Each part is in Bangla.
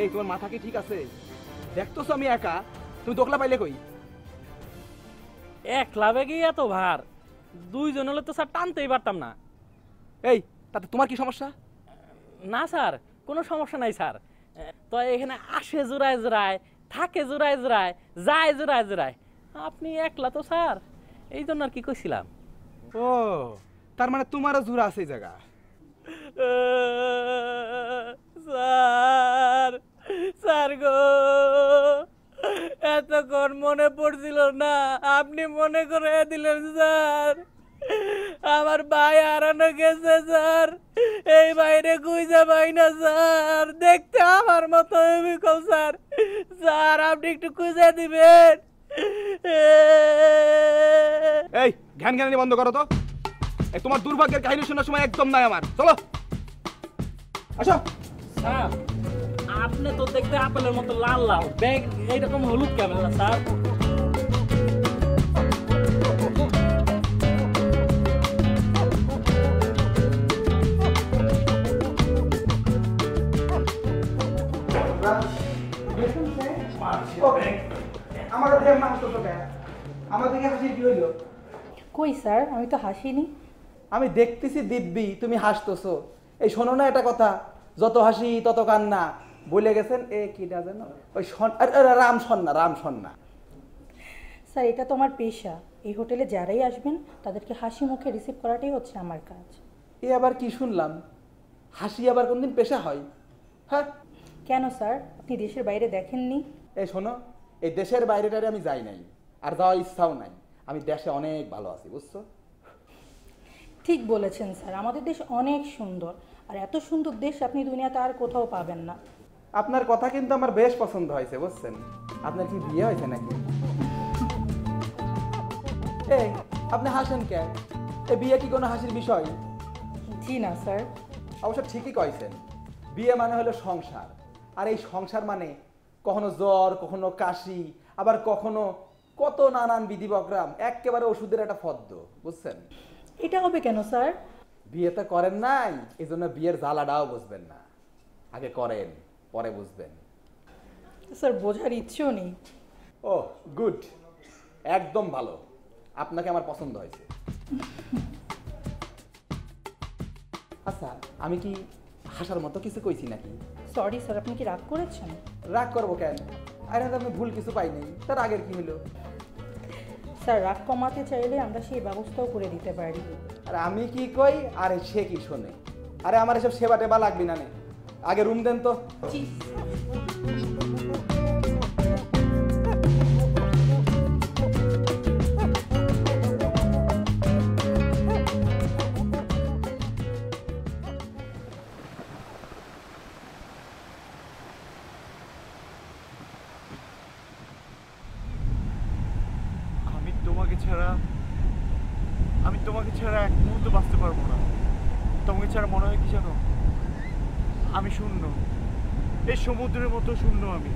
এই তোমার মাথা কি ঠিক আছে? দেখতেছো আমি একা, তুমি দোকলা পাইলে কই? একলা বেগে এত ভার, দুইজন হলে তো স্যার টানতেই পারতাম না। এই তাতে তোমার কি সমস্যা? না স্যার, কোনো সমস্যা নাই স্যার। তো এখানে আসে জোড়ায় জোড়ায়, থাকে জোড়ায় জোড়ায়, যায় জোড়ায় জোড়ায়। আপনি একলা তো স্যার, এই জন্য আর কি কইছিলাম। ও তার মানে তোমারও জোড়া আছে এই জায়গা। স্যার, স্যার গো, এতক্ষণ মনে পড়ছিল না, আপনি মনে করে দিলেন স্যার। আমার ভাই হারানো গেছে স্যার, এই বাইরে খুঁজে পাই না স্যার, দেখতে আমার মতো কম স্যার। স্যার আপনি একটু খুঁজে দিবেন। এই ঘ্যান ঘ্যানানি বন্ধ করো তো। এই তোমার দুর্ভাগ্যের কাহিনী শোনার সময় একদম নাই আমার। চলো আসো। স্যার আপনি তো দেখতে আপেলের মতো লাল লাল, ব্যাগ এইরকম হলুদ কেমন স্যার? কই স্যার, আমি তো হাসিনি। আমি দেখতেছি দিব্যি তুমি হাসতেছো। এই শোনো না এটা কথা, যত হাসি তত কান্না বলে গেছেন এ কি যেন ওই রাম সন্না, রাম সন্না। স্যার এটা তো আমার পেশা, এই হোটেলে যারাই আসবেন তাদেরকে হাসি মুখে রিসিভ করাটাই হচ্ছে আমার কাজ। এ আবার কি শুনলাম, হাসি আবার কোনদিন পেশা হয়? হ্যাঁ কেন স্যার, আপনি দেশের বাইরে দেখেননি? এই শোনো, এই দেশের বাইরেটারে আমি যাই নাই, আর যাওয়ার ইচ্ছাও নাই। আমি দেশে অনেক ভালো আছি, বুঝছো? ঠিক বলেছেন স্যার, আমাদের দেশ অনেক সুন্দর, আর এত সুন্দর দেশ আপনি দুনিয়াতে আর কোথাও পাবেন না। আপনার কথা কিন্তু আমার বেশ পছন্দ হয়েছে, বুঝছেন? আপনার কি বিয়ে হয়েছে নাকি? এই আপনি হাসেন কেন? এ বিয়ে কি কোনো হাসির বিষয়? জি না স্যার। অবশ্য ঠিকই কইছেন, বিয়ে মানে হলো সংসার। আর এই সংসার মানে কখনো জ্বর, কখনো কাশি, আবার কখনো কত নানান বিধি বকরাম, একেবারে ওষুধের একটা ফদ্দ, বুঝছেন? এটা হবে কেন স্যার? বিয়ে তো করেন নাই, এই জন্য বিয়ের জ্বালাটাও বুঝবেন না। আগে করেন, পরে বুঝবেন। স্যার বোঝার ইচ্ছেও নেই। ও গুড, একদম ভালো, আপনাকে আমার পছন্দ হয়েছে। আচ্ছা আমি কি হাসার মতো কিছু কইছি নাকি? সরি স্যার, আপনি কি রাগ করেছেন? রাগ করবো কেন? আরে আমি ভুল কিছু পাইনি, তার আগের কি হলো? স্যার রাগ কমাতে চাইলে আমরা সেই ব্যবস্থাও করে দিতে পারি। আর আমি কি কই আরে সে কি শোনে? আরে আমার এসব সেবা টেবা লাগবি না, আগে রুম দেন তো। আমি তোমাকে ছাড়া এক মুহূর্ত বাঁচতে পারবো না। তোমাকে ছাড়া মনে হয় কি জানো, আমি শূন্য, এই সমুদ্রের মতো শূন্য। আমি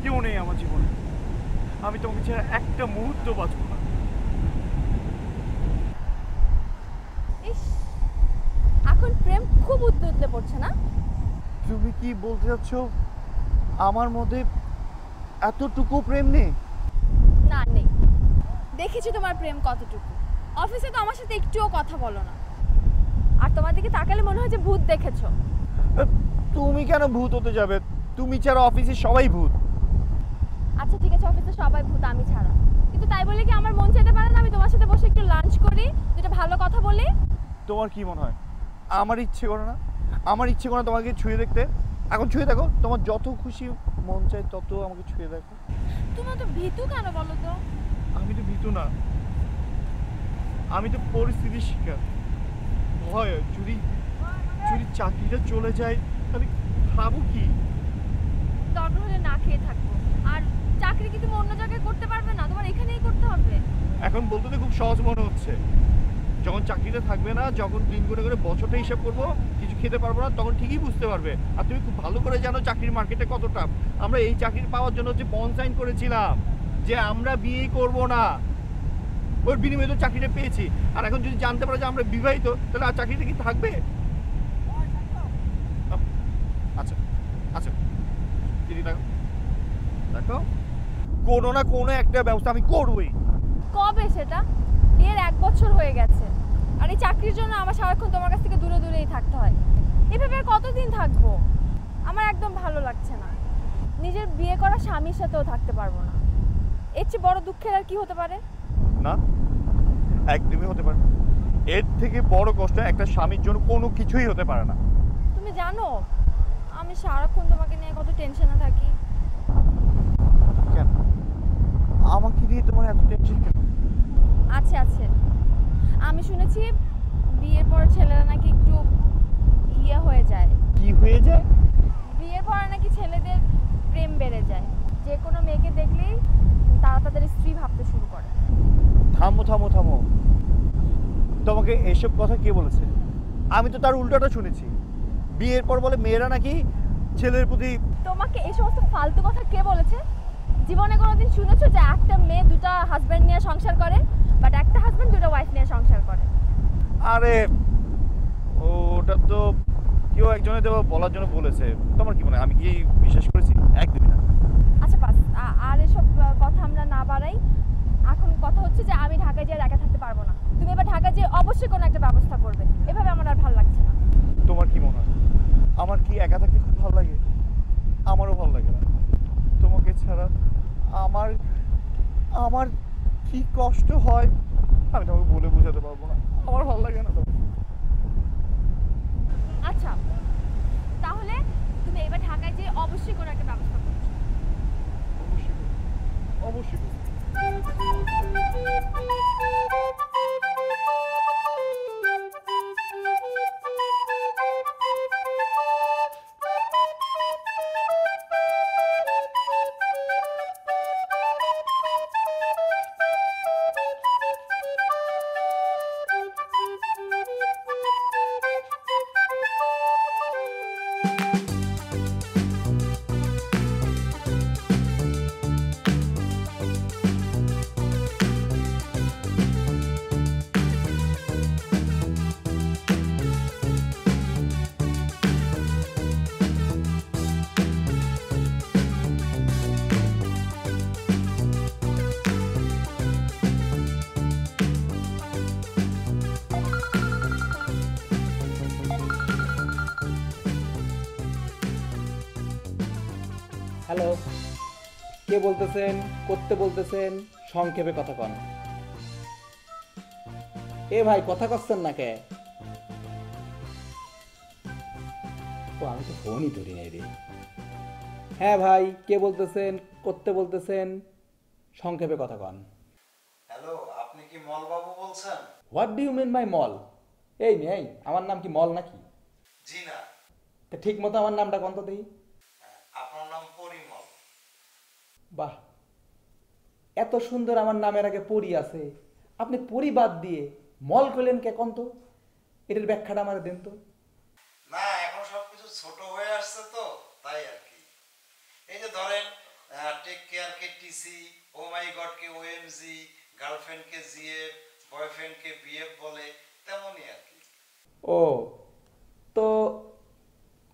কেউ নেই আমার জীবনে, আমি তোমাকে ছাড়া একটা মুহূর্ত বাঁচবো না। এখন প্রেম খুব উতলে পড়ছে না? তুমি কি বলতে চাচ্ছ আমার মধ্যে এতটুকু প্রেম নেই? না নেই, দেখেছি তোমার প্রেম কতটুকু। অফিসে তো আমার সাথে একটুও কথা বলো না, আর তোমার দিকে তাকালে মনে হয় যে ভূত দেখেছো। তুমি কেন ভূত হতে যাবে? তুমি ছাড়া অফিসে সবাই ভূত। আচ্ছা ঠিক আছে, অফিসে সবাই ভূত আমি ছাড়া, কিন্তু তাই বলে কি আমার মন চাইতে পারে না আমি তোমার সাথে বসে একটু লাঞ্চ করি, দুটো ভালো কথা বলি? তোমার কি মনে হয় আমার ইচ্ছে করে না? আমার ইচ্ছে করে তোমাকে ছুঁয়ে দেখতে। এখন ছুঁয়ে দেখো, তোমার যত খুশি মন চায় তত আমাকে ছুঁয়ে দেখো। তুমি তো ভীতু কেন বলো তো? আমি তো ভীতু না, আমি তো পরিস্থিতির শিকার। ভয়, যদি চাকরিটা চলে যায় তাহলে খাবো কি? দরকার হলে না খেয়ে থাকবো। আর চাকরি কি তুমি অন্য জায়গায় করতে পারবে না? তোমার এখানেই করতে হবে। এখন বলতে তো খুব সহজ মনে হচ্ছে, যখন চাকরিটা থাকবে না, যখন দিন করে করে বছরটা হিসাব করবো, কিছু খেতে পারবো না, তখন ঠিকই বুঝতে পারবে। আর তুমি খুব ভালো করে জানো চাকরির মার্কেটে কত টাফ। আমরা এই চাকরি পাওয়ার জন্য যে বন্ড সাইন করেছিলাম যে আমরা বিয়ে করব না, ওর বিনিময়ে তো চাকরিটা পেয়েছি। আর এখন যদি জানতে পারো যে আমরা বিবাহিত, তাহলে আর চাকরিটা কি থাকবে? আচ্ছা আচ্ছা, চিঠি দেখো, দেখো কোনো না কোনো একটা ব্যবস্থা আমি করবই। কবে সেটা? বিয়ের 1 বছর হয়ে গেছে, আর এই চাকরির জন্য আমার সারাক্ষণ তোমার কাছ থেকে দূরে দূরেই থাকতে হয়। এভাবে আর কতদিন থাকবো? আমার একদম ভালো লাগছে না। নিজের বিয়ে করা স্বামীর সাথেও থাকতে পারবো না। এর চেয়ে বড় দুঃখের আর কি হতে পারে? না, একদমই হতে পারে না। এর থেকে বড় কষ্ট একটা স্বামীর জন্য কোনো কিছুই হতে পারে না। তুমি জানো আমি সারাক্ষণ তোমাকে নিয়ে কত টেনশনে থাকি। কেন আমাকে দিয়ে তোমার এত টেনশন কেন? আছে আছে, আমি শুনেছি বিয়ের পর ছেলেরা নাকি একটু ইয়ে হয়ে যায়। কি হয়ে যায়? বিয়ের পর নাকি ছেলেদের প্রেম বেড়ে যায়, যে কোনো মেয়েকে দেখলেই তারা তাদের স্ত্রী ভাবতে শুরু করে। থামো থামো থামো, তোমাকে এসব কথা কে বলেছে? আমি তো তার উল্টাটা শুনেছি। বিয়ের পর বলে মেয়েরা নাকি ছেলের প্রতি। তোমাকে এই সমস্ত ফালতু কথা কে বলেছে? জীবনে কোনোদিন শুনেছো যে একটা মেয়ে 2টা হাজব্যান্ড নিয়ে সংসার করে, বাট একটা হাজব্যান্ড 2টা ওয়াইফ নিয়ে সংসার করে? আরে ওটা তো কেউ একজনের দেওয়া বলার জন্য বলেছে। তোমার কি মনে হয় আমি কি বিশ্বাস করেছি? একদমই না। আচ্ছা বাস, আর এসব কথা আমরা না বাড়াই। এখন কথা হচ্ছে যে আমি ঢাকায় যেয়ে একা থাকতে পারবো না। তুমি এবার ঢাকায় যেয়ে অবশ্যই কোনো একটা ব্যবস্থা করবে। এভাবে আমার আর ভালো লাগছে না। তোমার কি মনে হয় আমার কি একা থাকতে খুব ভালো লাগে? আমারও ভালো লাগে না তোমাকে ছাড়া। আমার আমার কি কষ্ট হয় আমি তোমাকে বলে বোঝাতে পারবো না। আমার ভালো লাগে না। আচ্ছা তাহলে তুমি এবার ঢাকায় যেয়ে অবশ্যই কোনো একটা ব্যবস্থা করবে। অবশ্যই অবশ্যই। হ্যালো, কে বলতেছেন? করতে বলতেছেন? সংক্ষেপে কথা কন। এ ভাই কথা কচ্ছেন না কে? ও আমি তো ফোনই ধরি নাই রে। হ্যাঁ ভাই, কে বলতেছেন? করতে বলতেছেন? সংক্ষেপে কথা কন। হ্যালো, আপনি কি মল বাবু বলছেন? What do you mean by mall? এই মেয়ে, আমার নাম কি মল নাকি? জি না, তা ঠিক মতো আমার নামটা কন্ত দেই। আপনার নাম পরিমল। বাহ, এত সুন্দর আমার নামের আগে পরি আছে, আপনি পরি বাদ দিয়ে মল করলেন কে কন্ত? এটার ব্যাখ্যাটা আমার দেন তো। না, এখন সবকিছু ছোট হয়ে আসছে তো, তাই আর কি। এই যে ধরেন টেক কেয়ার কে টিসি, ও মাই গড কে ওএমজি, গার্লফ্রেন্ড কে জিএফ, বয়ফ্রেন্ড কে বিএফ বলে, তেমনই আর কি। ও, তো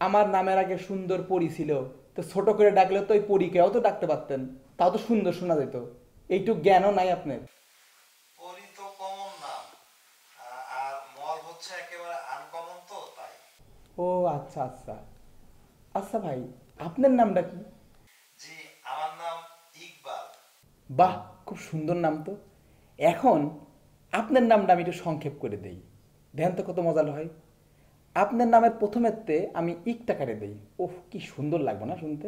আমার নামের আগে সুন্দর পরি ছিল, তো ছোট করে ডাকলে তো ওই পরীকেও তো ডাকতে পারতেন, তাও তো সুন্দর শোনা যেত। এইটুক জ্ঞানও নাই আপনার। পরি তো কমন নাম, আর মল হচ্ছে একেবারে আনকমন তো, তাই। ও আচ্ছা আচ্ছা। আচ্ছা ভাই, আপনার নামটা কি? জি, আমার নাম ইকবাল। বাহ, খুব সুন্দর নাম তো। এখন আপনার নামটা আমি একটু সংক্ষেপ করে দেই, ধ্যান তো কত মজার হয়। আপনার নামের প্রথমেরতে আমি ইকটা কাটে দেই। ওহ, কি সুন্দর লাগবে না শুনতে?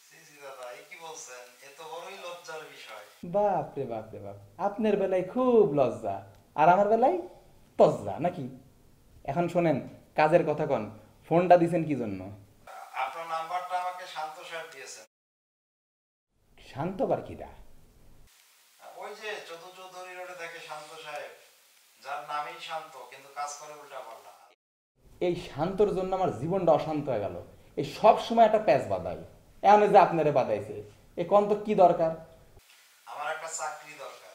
জি জি দাদা, এই কি বলছেন? এ তো বড়ই লজ্জার বিষয়। বাপ রে বাপ রে বাপ, আপনার বেলায় খুব লজ্জা, আর আমার বেলায় তজ্জা নাকি? এখন শোনেন, কাজের কথা কন, ফোনটা দিছেন কি জন্য? আপনার নাম্বারটা আমাকে শান্ত সাহেব দিয়েছেন। শান্ত বার কিরা? ওই যে চৌধুরী রোডে থাকে শান্ত সাহেব, যার নামই শান্ত কিন্তু কাজ করে উল্টাপাল্টা। এই শান্তর জন্য আমার জীবনটা অশান্ত হয়ে গেল। এই সব সময় একটা প্যাচ বাদাই, এমন যে আপনারে বাদাইছে। এ কোন তো কি দরকার? আমার একটা চাকরি দরকার।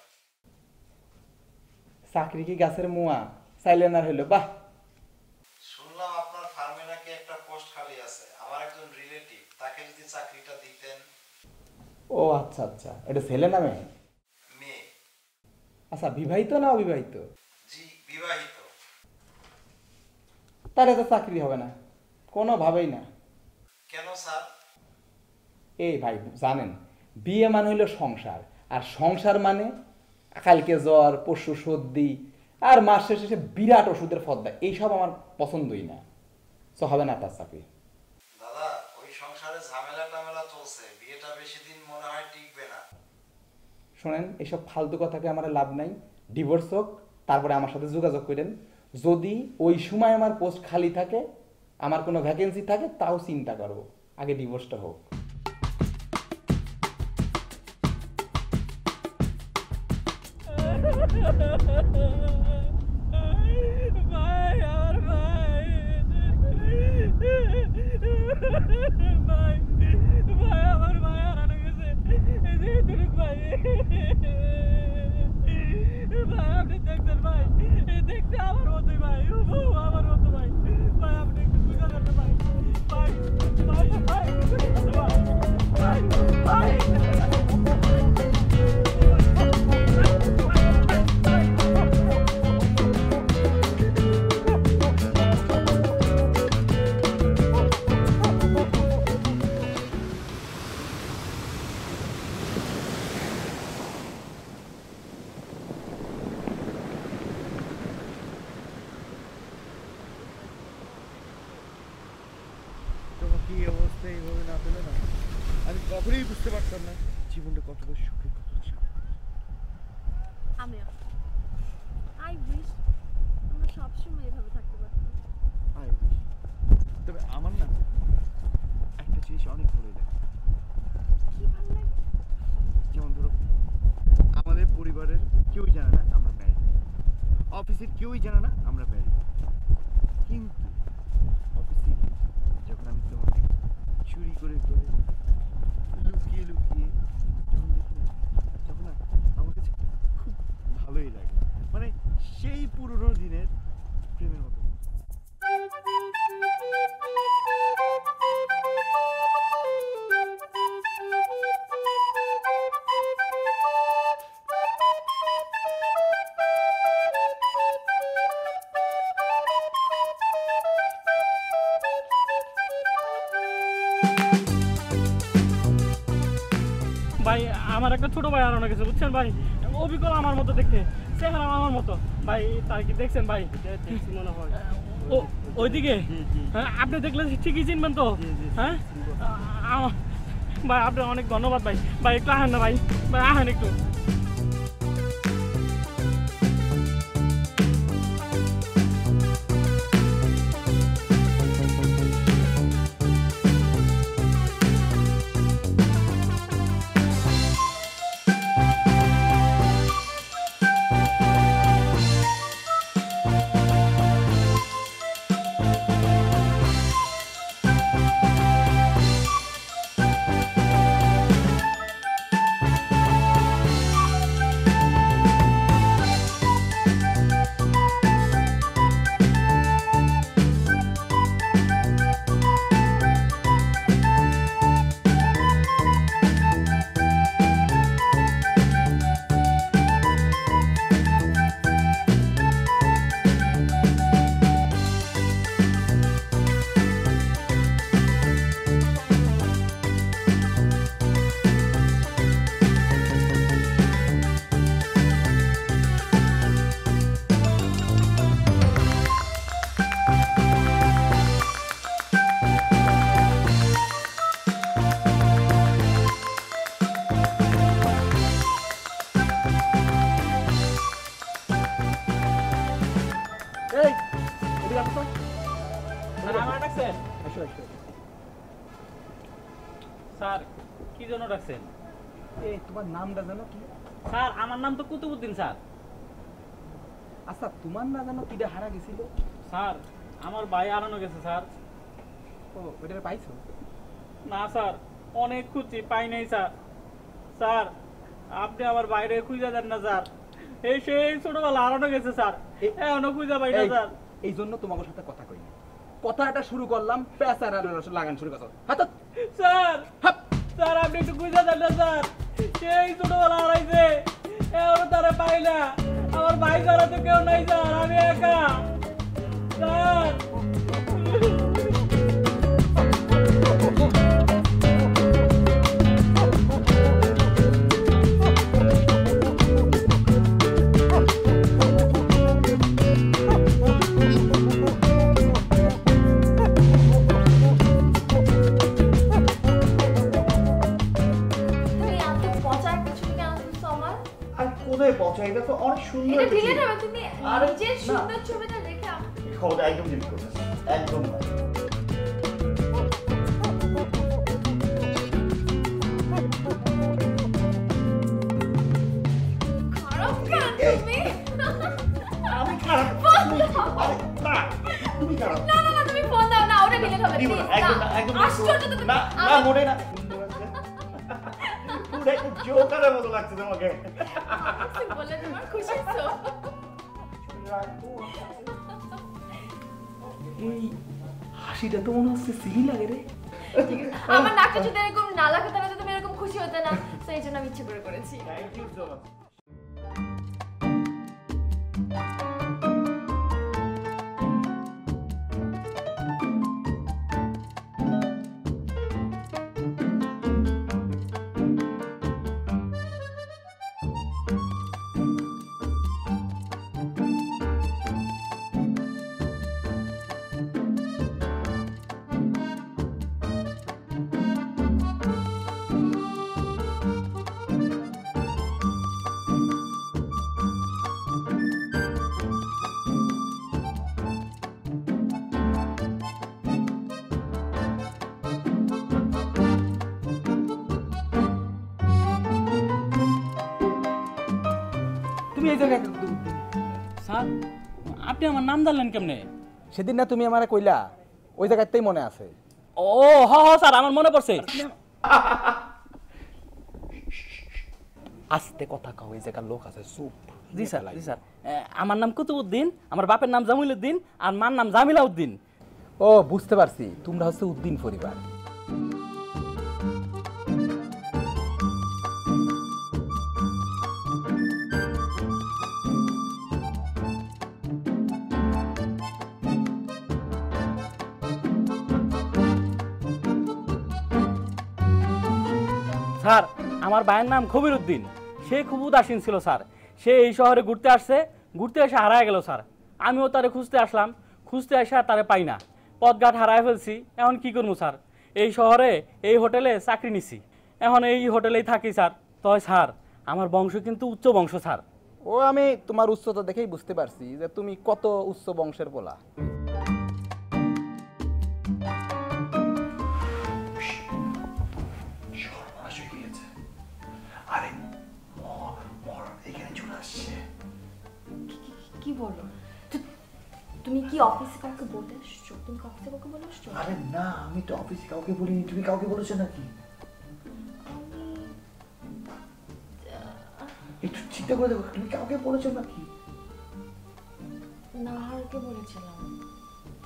চাকরি কি গাছের মুয়া? চাইলেন আর হইলো। বাহ, শুনলাম আপনার ফার্মে নাকি একটা পোস্ট খালি আছে। আমার একজন রিলেটিভ তাকে তাকে যদি চাকরিটা দিতেন। ও আচ্ছা আচ্ছা, এটা ছেলে নামে? মেয়ে। আচ্ছা, বিবাহিত না অবিবাহিত? জি বিবাহিত। তাহলে তো চাকরি হবে না, কোনোভাবেই না। কেন স্যার? এই ভাই জানেন, বিয়ে মানে হইলো সংসার, আর সংসার মানে কালকে জ্বর, পরশু সর্দি, আর মাস শেষে বিরাট ওষুধের ফদ্দা, এইসব আমার পছন্দই না। তো হবে না তার চাকরি। দাদা ওই সংসারে ঝামেলা টামেলা চলছে, বিয়েটা বেশি দিন মনে হয় টিকবে না। শোনেন, এইসব ফালতু কথাকে আমার লাভ নাই। ডিভোর্স হোক, তারপরে আমার সাথে যোগাযোগ করেন। যদি ওই সময় আমার পোস্ট খালি থাকে, আমার কোনো ভ্যাকেন্সি থাকে, তাও চিন্তা করব। আগে ডিভোর্সটা হোক। ভাই আমার ভাই, ভাই ভাই আমার ভাই হারানো গেছে। এই যে তুলুক ভাই, ভাই আপনি দেখছেন ভাই, দেখতে আমার মতোই ভাই, আমার মতো ভাই। ভাই আপনি একটু বুঝা দেন না ভাই, ভাই ভাই ভাই ভাই ভাই তোমাকে এই অবস্থা এইভাবে না পেলে না আমি কখনোই বুঝতে পারতাম না জীবনটা কতটা সুখে, কতটা শান্তি। আমিও আই উইশ আমরা সবসময় এভাবে থাকতে পারতাম। I wish। তবে আমার না একটা জিনিস অনেক ভালো লাগে, কি ভালো লাগে? যেমন ধরো আমাদের পরিবারের কেউই জানে না আমরা ম্যারিড, অফিসের কেউই জানে না আমরা ম্যারিড, কিন্তু অফিসে গিয়ে যখন আমি তোমাকে চুরি করে করে লুকিয়ে লুকিয়ে যখন দেখি না, তখন না আমার কাছে খুব ভালোই লাগে, মানে সেই পুরোনো দিনের প্রেমের মতো। ভাই আমার একটা ছোট ভাই হারানো গেছে, বুঝছেন ভাই? অবিকল আমার মতো দেখতে, চেহারা আমার মতো ভাই। তার কি দেখছেন ভাই? মনে হয় ওইদিকে। হ্যাঁ, আপনি দেখলে ঠিকই চিনবেন তো? হ্যাঁ ভাই, আপনার অনেক ধন্যবাদ ভাই। ভাই একটু আহেন না ভাই, ভাই আহেন একটু। এই এদিকে আসো তো। আমার ডাকছেন? আসো আসো। স্যার কি জন্য ডাকছেন? এই তোমার নামটা জানো কি? স্যার আমার নাম তো কুতুবুদ্দিন স্যার। আচ্ছা, তোমার না জানো কিটা হারা গেছিল? স্যার আমার ভাই হারানো গেছে স্যার। ও, ওইটা পাইছো? না স্যার, অনেক খুঁজছি, পাই নাই স্যার। স্যার আপনি আমার বাইরে খুঁজে দেন না স্যার, এই সেই ছোটবেলা হারানো গেছে স্যার, এখনো খুঁজে পাই না স্যার। এই জন্য তোমার সাথে কথা কই না। কথাটা শুরু করলাম, পেঁচার আর লাগান শুরু করছো। হাত স্যার স্যার আপনি একটু বুঝা দেন না স্যার, সেই ছোটবেলা হারাইছে, এখনো তারা পাই না। আমার ভাই ছাড়া তো কেউ নাই স্যার, আমি একা স্যার। তুমি এত পচা একটা ছবি কেন তুলছো আমার? আর কোথায় পৌঁছা, এটা তো অনেক সুন্দর এটা একটা ডিলিট ছবি। হবে, তুমি আরে নিজের না। সুন্দর ছবিটা দেখে খবরটা একদম ডিলিট করবে, একদম না। খারাপ কেন তুমি? আমি খারাপ, আরে না, তুমি খারাপ। না না না, তুমি ফোন দাও না, ওটা ডিলিট হবে দিব না, প্লিজ। একদম না, একদম না। আশ্চর্য তো তুমি। না, না, মোটেই না। পুরো একটা জোকারের মতো লাগছে তোমাকে। বলে তোমার খুশি তো? এই হাসিটা তো মনে হচ্ছে সিলি লাগে রে। আমার নাকটা যদি এরকম না লাগতো তাহলে তুমি এরকম খুশি হতে না, তো এই জন্য আমি ইচ্ছে করে করেছি। Thank you so much. তুমি এই জায়গায় স্যার আপনি আমার নাম জানলেন কেমনে? সেদিন না তুমি আমারে কইলা, ওই জায়গাতেই মনে আছে। ও হ হ স্যার, আমার মনে পড়ছে। আস্তে কথা কও, এই জায়গার লোক আছে, চুপ। জি স্যার, জি স্যার। আমার নাম কুতুবউদ্দিন, আমার বাপের নাম জামিলউদ্দিন, আর মার নাম জামিলা উদ্দিন। ও বুঝতে পারছি, তোমরা হচ্ছে উদ্দিন পরিবার। স্যার আমার ভাইয়ের নাম কবির উদ্দিন, সে খুব উদাসীন ছিল স্যার। সে এই শহরে ঘুরতে আসছে, ঘুরতে এসে হারায় গেল স্যার। আমিও তারে খুঁজতে আসলাম, খুঁজতে এসে আর তারে পাই না, পথঘাট হারায় ফেলছি। এখন কি করবো স্যার? এই শহরে এই হোটেলে চাকরি নিছি, এখন এই হোটেলেই থাকি স্যার। তয় স্যার আমার বংশ কিন্তু উচ্চ বংশ স্যার। ও আমি তোমার উচ্চতা দেখেই বুঝতে পারছি যে তুমি কত উচ্চ বংশের পোলা। সর্বনাশ হয়ে গিয়েছে। আরে মর এখানে চলে আসছে। কি বলো? তুমি কি অফিসে কাউকে বলে আসছো? তুমি কি অফিসে কাউকে বলে আসছো? আরে না, আমি তো অফিসে কাউকে বলিনি। তুমি কাউকে বলেছো নাকি? একটু চিন্তা করে দেখো, তুমি কাউকে বলেছো নাকি? নাহারকে বলেছিলাম।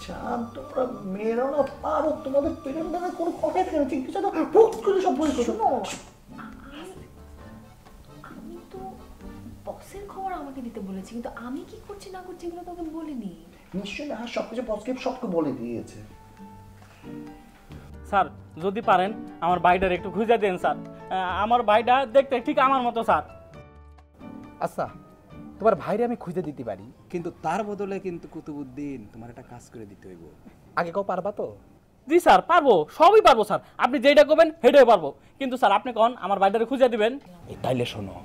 চাঁদ, তোমরা মেয়েরা না পারো, তোমাদের প্রেম দ্বারা কোনো কথাই থাকে না। চিন্তা তো ভুট করে সব বলে কথা। শোনো, আমি তো বসের খবর আমাকে দিতে বলেছি, কিন্তু আমি কি করছি না করছি এগুলো তোকে বলিনি। নিশ্চয়ই না, সবকিছু পজিটিভ সবকে বলে দিয়েছে। স্যার যদি পারেন আমার ভাইটার একটু খুঁজে দেন স্যার। আমার ভাইটা দেখতে ঠিক আমার মতো স্যার। আচ্ছা, তোমার ভাইরে আমি খুঁজে দিতে পারি, কিন্তু তার বদলে কিন্তু কুতুবউদ্দিন তোমার একটা কাজ করে দিতে হইব। আগে কেউ পারবা তো? জি স্যার পারবো, সবই পারবো স্যার। আপনি যেটা করবেন সেটাই পারবো, কিন্তু স্যার আপনি কোন আমার ভাইটারে খুঁজে দিবেন। এই তাইলে শোনো,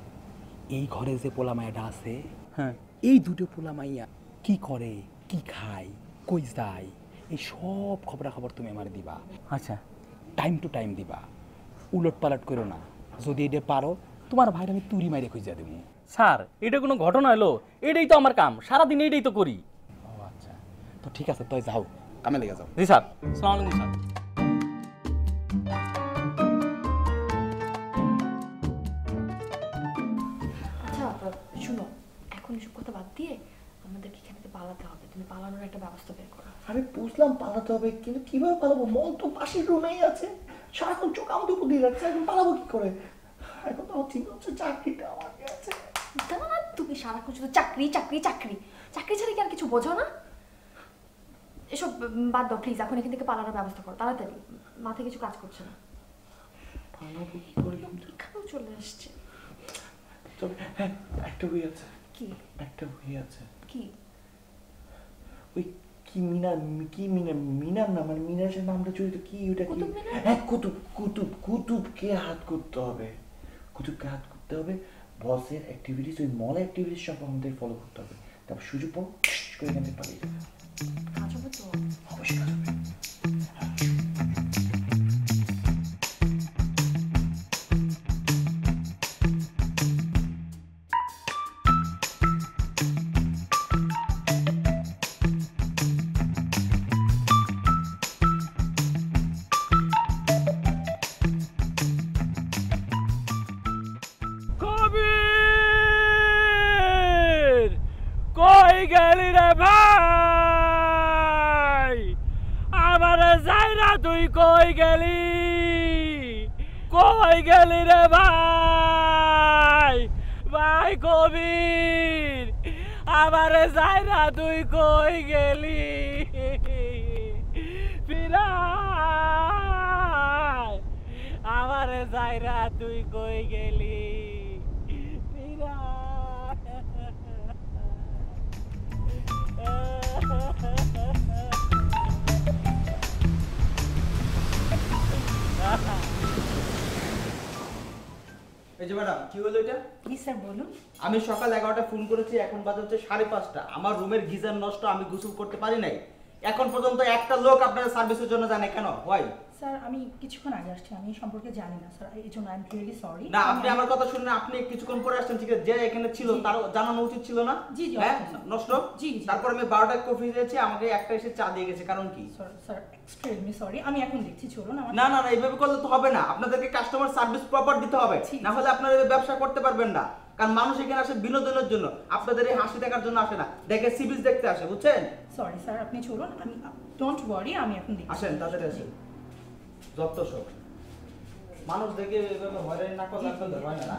এই ঘরে যে পোলা মাইয়াটা আছে, হ্যাঁ এই দুটো পোলা মাইয়া কি করে, কি খায়, কই যায়, এই সব খবরাখবর তুমি আমার দিবা। আচ্ছা টাইম টু টাইম দিবা, উলট পালট করো না। যদি এটা পারো, তোমার ভাইরে আমি তুরি মাইরে খুঁজে দেবো। স্যার এটা কোনো ঘটনা হলো? এটাই তো আমার কাম, সারাদিন এইটাই তো করি। ও আচ্ছা, তো ঠিক আছে, তুই যাও, কামে লেগে যাও। জি স্যার, আসসালামু আলাইকুম স্যার। আচ্ছা শুনো, এখন এসব কথা বাদ দিয়ে আমাদেরকে এখান থেকে পালাতে হবে। তুমি পালানোর একটা ব্যবস্থা বের করো। আরে বুঝলাম পালাতে হবে, কিন্তু কিভাবে পালাবো? মল তো পাশের রুমেই আছে। সারাক্ষণ চোখ আমাদের উপর দিয়ে রাখছে, এখন পালাবো কি করে? এখন তো আমার চিন্তা হচ্ছে চাকরিটা আমার কাছে। জানো না তুমি সারাক্ষণ শুধু চাকরি চাকরি চাকরি, চাকরি ছাড়া কি আর কিছু বোঝো না? এসব বাদ দাও প্লিজ, এখন এখান থেকে পালানোর ব্যবস্থা করো তাড়াতাড়ি, মাথায় কিছু কাজ করছে না। পালাবো কি করে? এখানেও চলে আসছে। তবে হ্যাঁ, একটা বই আছে। কি? একটা বই আছে। কি? ওই কি মিনার, কি মিনার, মিনার না মানে মিনারের নামটা জড়িত কি ওটা কি? কুতুব মিনার? হ্যাঁ কুতুব, কুতুব, কুতুবকে হাত করতে হবে, কুতুবকে হাত করতে হবে। বসের অ্যাক্টিভিটিস, ওই মল অ্যাক্টিভিটিস সব আমাদের ফলো করতে হবে। তারপর সুযোগ পাবো করে এখান থেকে পালিয়ে যাবে। কাজ হবে তো? অবশ্যই কাজ হবে। কবির, কই গেলি রে ভাই? আমারে যাইরা তুই কই গেলি? কই গেলি রে ভাই? ভাই কবির, আমারে যাইরা তুই কই গেলি? ফিরাই, আমারে যাইরা তুই কই গেলি? এই যে ম্যাডাম, কি হলো এটা? জি স্যার বলুন। আমি সকাল 11টায় ফোন করেছি, এখন বাজে হচ্ছে 5:30। আমার রুমের গিজার নষ্ট, আমি গোসল করতে পারি নাই। এখন পর্যন্ত একটা লোক আপনার সার্ভিসের জন্য জানে কেন? হয় স্যার আমি কিছুক্ষণ আগে আসছি, আমি এই সম্পর্কে জানি না স্যার, এই জন্য আই এম রিয়েলি সরি। না, আপনি আমার কথা শুনুন। আপনি কিছুক্ষণ পরে আসছেন, ঠিক আছে? যে এখানে ছিল তার জানানো উচিত ছিল না? জি, জি, হ্যাঁ, অবশ্যই। নষ্ট। জি, জি। তারপর আমি 12টায় কফি দিয়েছি, আমাকে একটা এসে চা দিয়ে গেছে। কারণ কি? স্যার এক্সট্রিমলি সরি, আমি এখন দেখছি, চলুন আমার। না না না, এইভাবে করলে তো হবে না। আপনাদেরকে কাস্টমার সার্ভিস প্রপার দিতে হবে, ঠিক না হলে আপনারা এই ব্যবসা করতে পারবেন না। কারণ মানুষ এখানে আসে বিনোদনের জন্য, আপনাদের এই হাসি দেখার জন্য আসে না, দেখে সিবিস দেখতে আসে, বুঝছেন? সরি স্যার, আপনি চলুন, আমি ডোন্ট ওয়ারি, আমি এখন দেখছি। আসেন, তাদের আসেন। যত সব মানুষ দেখে এইভাবে হয়রানি না করলে আপনাদের হয় না।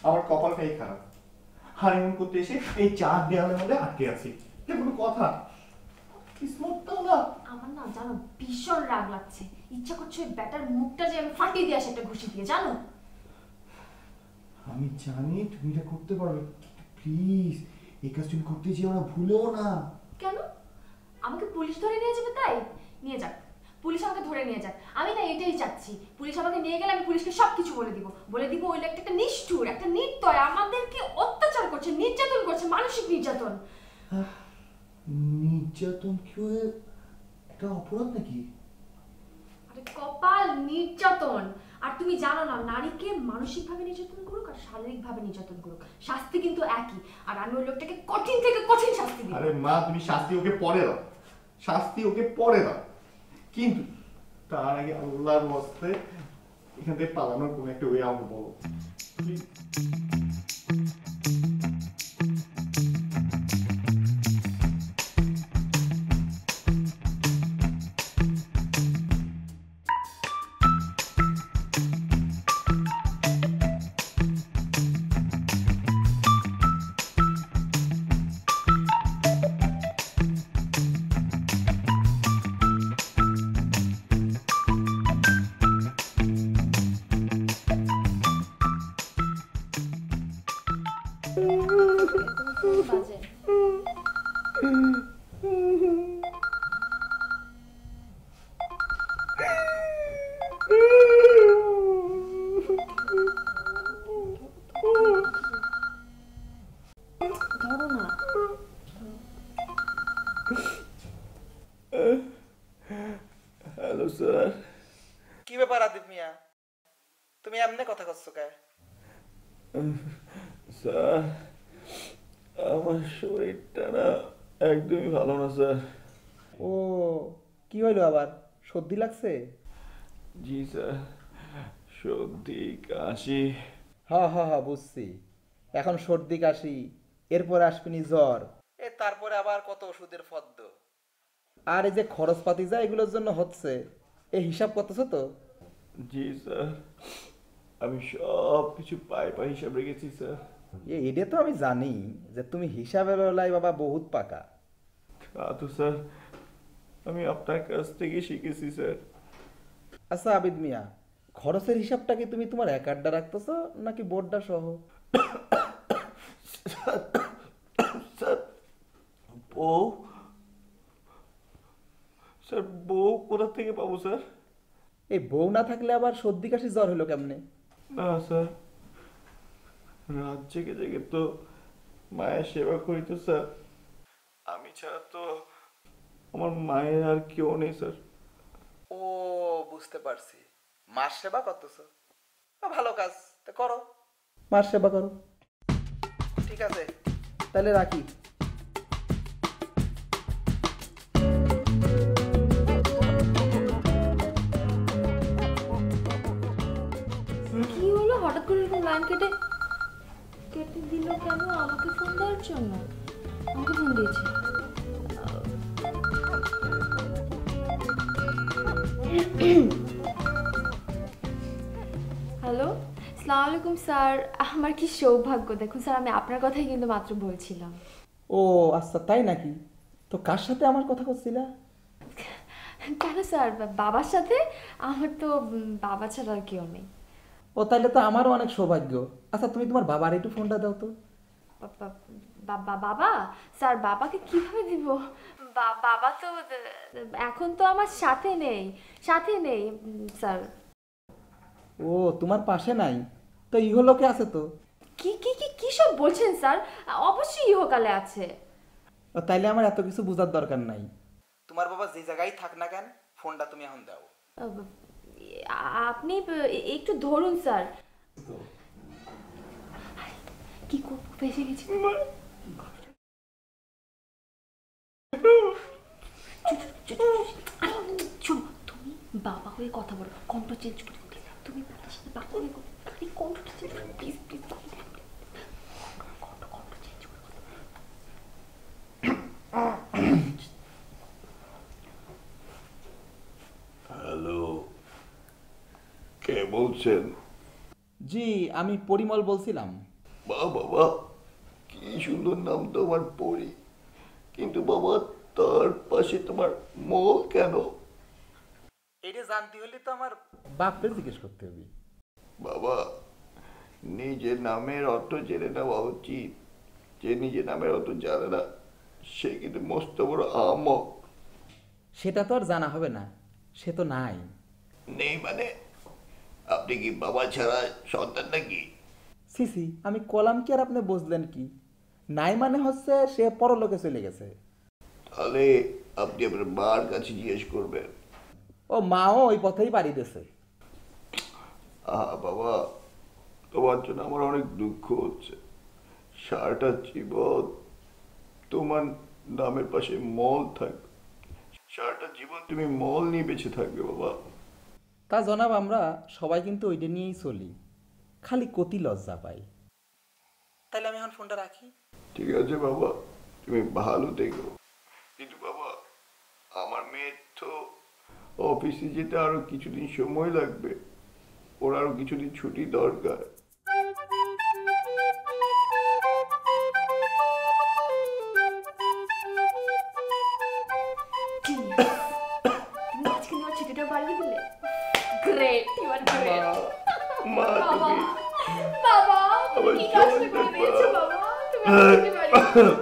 আমার কপালটাই খারাপ, হানিমুন করতে এসে এই 4 দেওয়ালের মধ্যে আটকে আছি। এটা কোনো কথা? কিসমতটাও না। আমার না জানো ভীষণ রাগ লাগছে, ইচ্ছা করছে ওই ব্যাটার মুখটা যে আমি ফাটিয়ে দিয়ে আসি একটা ঘুষি দিয়ে, জানো? আমি জানি তুমি এটা করতে পারবে, প্লিজ এই কাজ তুমি করতে যেও না, ভুলেও না। কেন? আমাকে পুলিশ ধরে নিয়ে যাবে তাই? নিয়ে যাক, পুলিশ আমাকে ধরে নিয়ে যাক, আমি না এটাই চাচ্ছি। পুলিশ আমাকে নিয়ে গেলে আমি পুলিশকে সবকিছু বলে দিব ওই লোকটা একটা নিষ্ঠুর, একটা নির্দয়, আমাদেরকে অত্যাচার করছে, নির্যাতন করছে, মানসিক নির্যাতন। নির্যাতন কি এটা অপরাধ নাকি? আরে কপাল, নির্যাতন। আর তুমি জানো না, নারীকে মানসিকভাবে নির্যাতন করুক আর শারীরিকভাবে নির্যাতন করুক, শাস্তি কিন্তু একই। আর আমি ওই লোকটাকে কঠিন থেকে কঠিন শাস্তি দিই। আরে মা, তুমি শাস্তি ওকে পরে দাও, শাস্তি ওকে পরে দাও, কিন্তু তার আগে আল্লাহর ওয়াস্তে এখান থেকে পালানোর কোনো একটা ওয়ে আমাকে বলো। বাজে। ধরো না। Hello sir. কি ব্যাপার আদিব মিয়া, তুমি এমনি কথা করছো কে? স্যার আমার শরীরটা না একদমই ভালো না স্যার। ও, কি হইলো আবার? সর্দি লাগছে? জি স্যার, সর্দি কাশি। হ্যাঁ বুঝছি। এখন সর্দি কাশি, এরপরে আসবিনি জ্বর, তারপরে আবার কত ওষুধের ফদ্দ। আর এই যে খরচপাতি যা এগুলোর জন্য হচ্ছে, এই হিসাব করতেছো তো? জি স্যার, আমি সব কিছু পাই হিসাব রেখেছি স্যার। এটা তো আমি জানি যে তুমি হিসাবের বেলায় বাবা বহুত পাকা। তো স্যার আমি আপনার কাছ থেকে শিখেছি স্যার। আচ্ছা আবিদ মিয়া, খরচের হিসাবটা কি তুমি তোমার একাড্ডা রাখতেছো নাকি বোর্ডটা সহ? স্যার বউ, স্যার বউ কোথা থেকে পাবো স্যার? এই বউ না থাকলে আবার সর্দি কাশি জ্বর হলো কেমনে? না স্যার, রাত জেগে জেগে তো মায়ের সেবা করি তো স্যার, আমি ছাড়া তো আমার মায়ের আর কেউ নেই স্যার। ও, বুঝতে পারছি, মার সেবা করতেছো। ভালো কাজ, তা করো, মার সেবা করো। ঠিক আছে, তাহলে রাখি। কি হলো হঠাৎ করে এরকম লাইন কেটে কেটে দিল কেন? আমাকে ফোন দেওয়ার জন্য আমাকে ফোন দিয়েছে। হ্যালো, আসসালামু আলাইকুম স্যার। আমার কি সৌভাগ্য, দেখুন স্যার আমি আপনার কথাই কিন্তু মাত্র বলছিলাম। ও আচ্ছা, তাই নাকি? তো কার সাথে আমার কথা করছিলা? কেন স্যার, বাবার সাথে। আমার তো বাবা ছাড়া আর কেউ নেই। ও, তাইলে তো আমারও অনেক সৌভাগ্য। আচ্ছা, তুমি তোমার বাবার একটু ফোনটা দাও তো। বাবা? স্যার বাবাকে কিভাবে দিব? বাবা তো এখন তো আমার সাথে নেই স্যার। ও, তোমার পাশে নাই তো? ইহলোকে আছে তো? কি কি কি কি সব বলছেন স্যার? অবশ্যই ইহকালে আছে। ও, তাইলে আমার এত কিছু বোঝার দরকার নাই। তোমার বাবা যে জায়গায় থাক না কেন, ফোনটা তুমি এখন দাও। আপনি একটু ধরুন স্যার। কি করবো, ফেসে গেছি। শোনো, তুমি বাবা হয়ে কথা বলো, কণ্ঠ চেঞ্জ করে দিতে। তুমি বাবার সাথে বাবা হয়ে কণ্ঠটা চেঞ্জ করো, প্লিজ প্লিজ। কণ্ঠ চেঞ্জ করে। হ্যালো, কে বলছেন? জি, আমি পরিমল বলছিলাম। বাবা, কি সুন্দর নাম তোমার পরি, কিন্তু বাবা তার পাশে তোমার মল কেন? এটা জানতে হলে তো আমার বাপরে জিজ্ঞেস করতে হবে। বাবা, নিজের নামের অর্থ জেনে নেওয়া উচিত। যে নিজের নামের অর্থ জানে না সে কিন্তু মস্ত বড় আহমক। সেটা তো আর জানা হবে না, সে তো নাই। নেই মানে? আপনি কি বাবা ছাড়া সন্তান নাকি? সিসি, আমি কলাম কি আর আপনি বুঝলেন কি? নাই মানে হচ্ছে সে পরলোকে চলে গেছে। তাহলে আপনি আপনার মার কাছে জিজ্ঞেস করবেন। ও মাও ওই পথেই বাড়ি দিয়েছে। বাবা, তোমার জন্য আমার অনেক দুঃখ হচ্ছে। সারাটা জীবন তোমার নামের পাশে মল থাকবে, সারাটা জীবন তুমি মল নিয়ে বেঁচে থাকবে বাবা। তা জনাব, আমরা সবাই কিন্তু ওইটা নিয়েই চলি, খালি কতি লজ্জা পাই। তাহলে আমি এখন ফোনটা রাখি। ঠিক আছে বাবা, তুমি ভালো দেখো। কিন্তু বাবা, আমার মেয়ের তো অফিসে যেতে আরো কিছুদিন সময় লাগবে, ওর আরো কিছুদিন ছুটি দরকার। আজকে তোমার ছুটিটা বাড়িয়ে দিলে। Great, you are great. মা, বাবা, তুমি বাবা, আমার কি কাজ জলটা করে দিয়েছো পাও। বাবা? তুমি আমার ছুটি বাড়িয়ে দিয়েছো।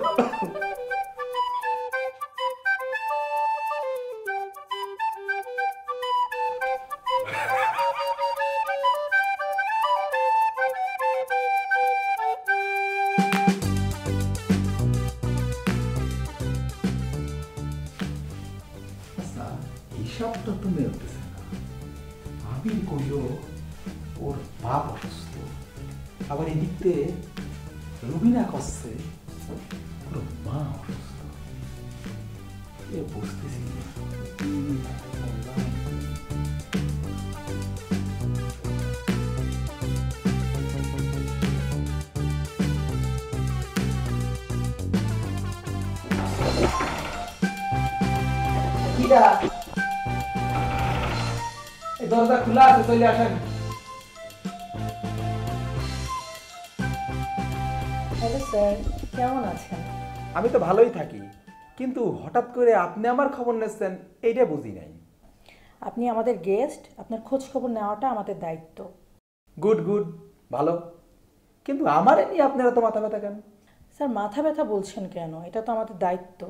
আচ্ছা, হিসাবটা তো মেলতেছে না। আবির কইল ওর বাপ অসুস্থ, আবার এদিকতে রুবিনা কচ্ছে ওর মা অসুস্থ। এ বুঝতেছি না। কিরা? এই দরজা খোলা আছে, চলে আসেন। হ্যালো স্যার, কেমন আছেন? আমি তো ভালোই থাকি, কিন্তু হঠাৎ করে আপনি আমার খবর নিচ্ছেন এইটা বুঝি নাই। আপনি আমাদের গেস্ট, আপনার খোঁজ খবর নেওয়াটা আমাদের দায়িত্ব। গুড গুড, ভালো। কিন্তু আমার নিয়ে আপনারা তো মাথা ব্যথা কেন? স্যার, মাথা ব্যথা বলছেন কেন? এটা তো আমাদের দায়িত্ব।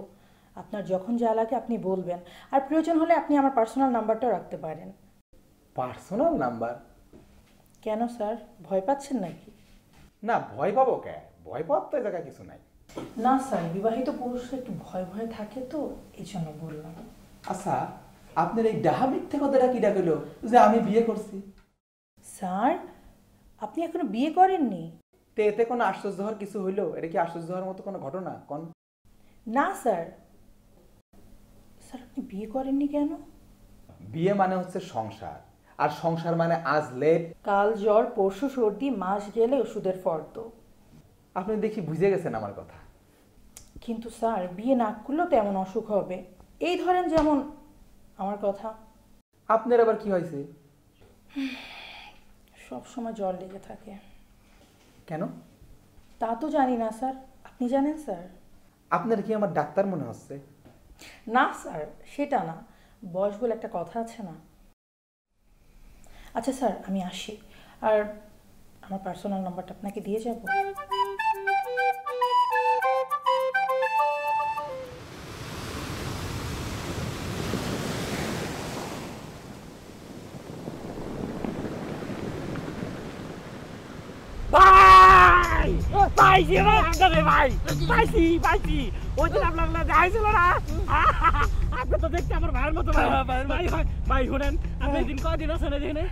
আপনার যখন যা লাগে আপনি বলবেন, আর প্রয়োজন হলে আপনি আমার পার্সোনাল নাম্বারটাও রাখতে পারেন। Personal number? কেন স্যার, ভয় পাচ্ছেন নাকি? না, ভয় পাবো কে? ভয় পাওয়ার তো এই জায়গায় কিছু নাই। না স্যার, বিবাহিত পুরুষরা একটু ভয় ভয় থাকে তো, এই জন্য বললাম। আচ্ছা, আপনার এই ডাহা মিথ্যে কথাটা কি ডাকলো যে আমি বিয়ে করছি? স্যার, আপনি এখনো বিয়ে করেননি? তো এতে কোনো আশ্চর্য হওয়ার কিছু হইলো? এটা কি আশ্চর্য হওয়ার মতো কোনো ঘটনা? কোন? না স্যার। স্যার, আপনি বিয়ে করেননি কেন? বিয়ে মানে হচ্ছে সংসার, আর সংসার মানে আজ লেট কাল জ্বর, পরশু সর্দি, মাস গেলে ওষুধের ফর্দ। আপনি দেখি বুঝে গেছেন আমার কথা। কিন্তু স্যার, বিয়ে না করলেও তেমন অসুখ হবে। এই ধরেন যেমন আমার কথা। আপনার আবার কি হয়েছে? সব সময় জ্বর লেগে থাকে। কেন? তা তো জানি না স্যার, আপনি জানেন স্যার? আপনার কি আমার ডাক্তার মনে হচ্ছে? না স্যার, সেটা না, বয়স বলে একটা কথা আছে না। আচ্ছা স্যার, আমি আসি, আর আমার পার্সোনাল নাম্বারটা আপনাকে দিয়ে যাব। ভাই পাইছি রে ভাই, পাইছি পাইছি। ওই যে আপনার যাইছিল না, আপনি তো দেখতে আমার ভাইয়ের মতো। ভাই ভাই শুনেন, আপনি এদিন কয়দিন আছেন এখানে?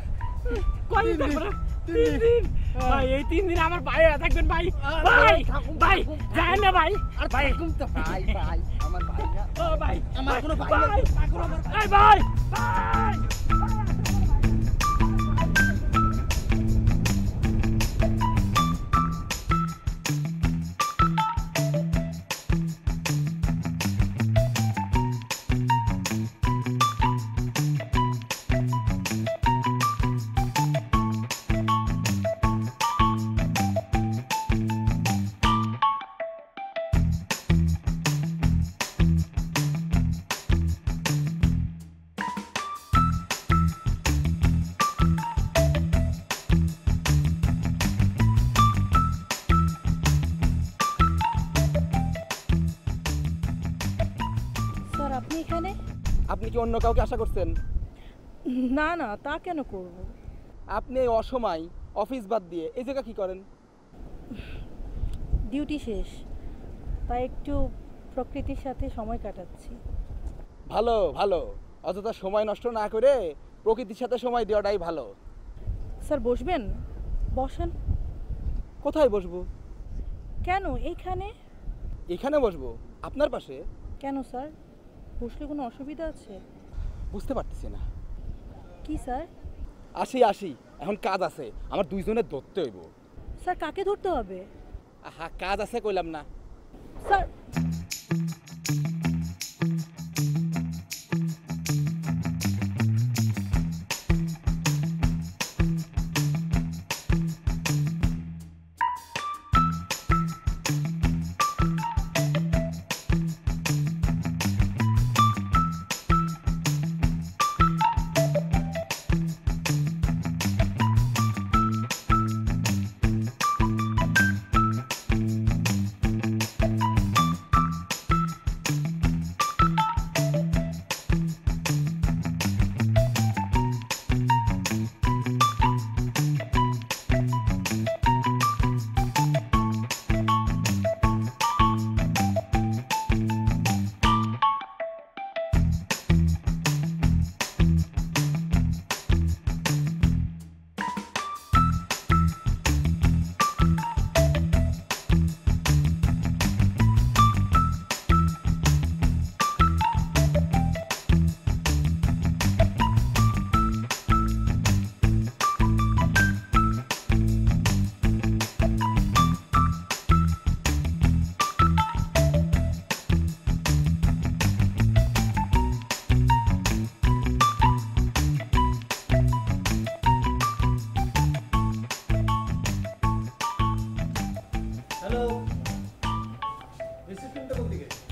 কয়দিন থাকবেন? 3 দিন। ভাই এই 3 দিন আমার ভাই থাকবেন ভাই। ভাই ভাই যাই না ভাই। আর ভাই তো ভাই ভাই আমার ভাই না। ও ভাই আমার কোনো ভাই নাই। ভাই ভাই ভাই। আপনি কি অন্য কাউকে আশা করছেন? না না, তা কেন করব? আপনি এই অসময় অফিস বাদ দিয়ে এই জায়গা কি করেন? ডিউটি শেষ, তাই একটু প্রকৃতির সাথে সময় কাটাচ্ছি। ভালো ভালো, অযথা সময় নষ্ট না করে প্রকৃতির সাথে সময় দেওয়াটাই ভালো। স্যার বসবেন? বসেন। কোথায় বসবো? কেন এইখানে? এখানে বসবো? আপনার পাশে? কেন স্যার, বসলে কোনো অসুবিধা আছে? বুঝতে পারতেছি না। কি স্যার? আসি আসি, এখন কাজ আছে, আমার দুইজনের ধরতে হইব। স্যার কাকে ধরতে হবে? আহা, কাজ আছে কইলাম না। স্যার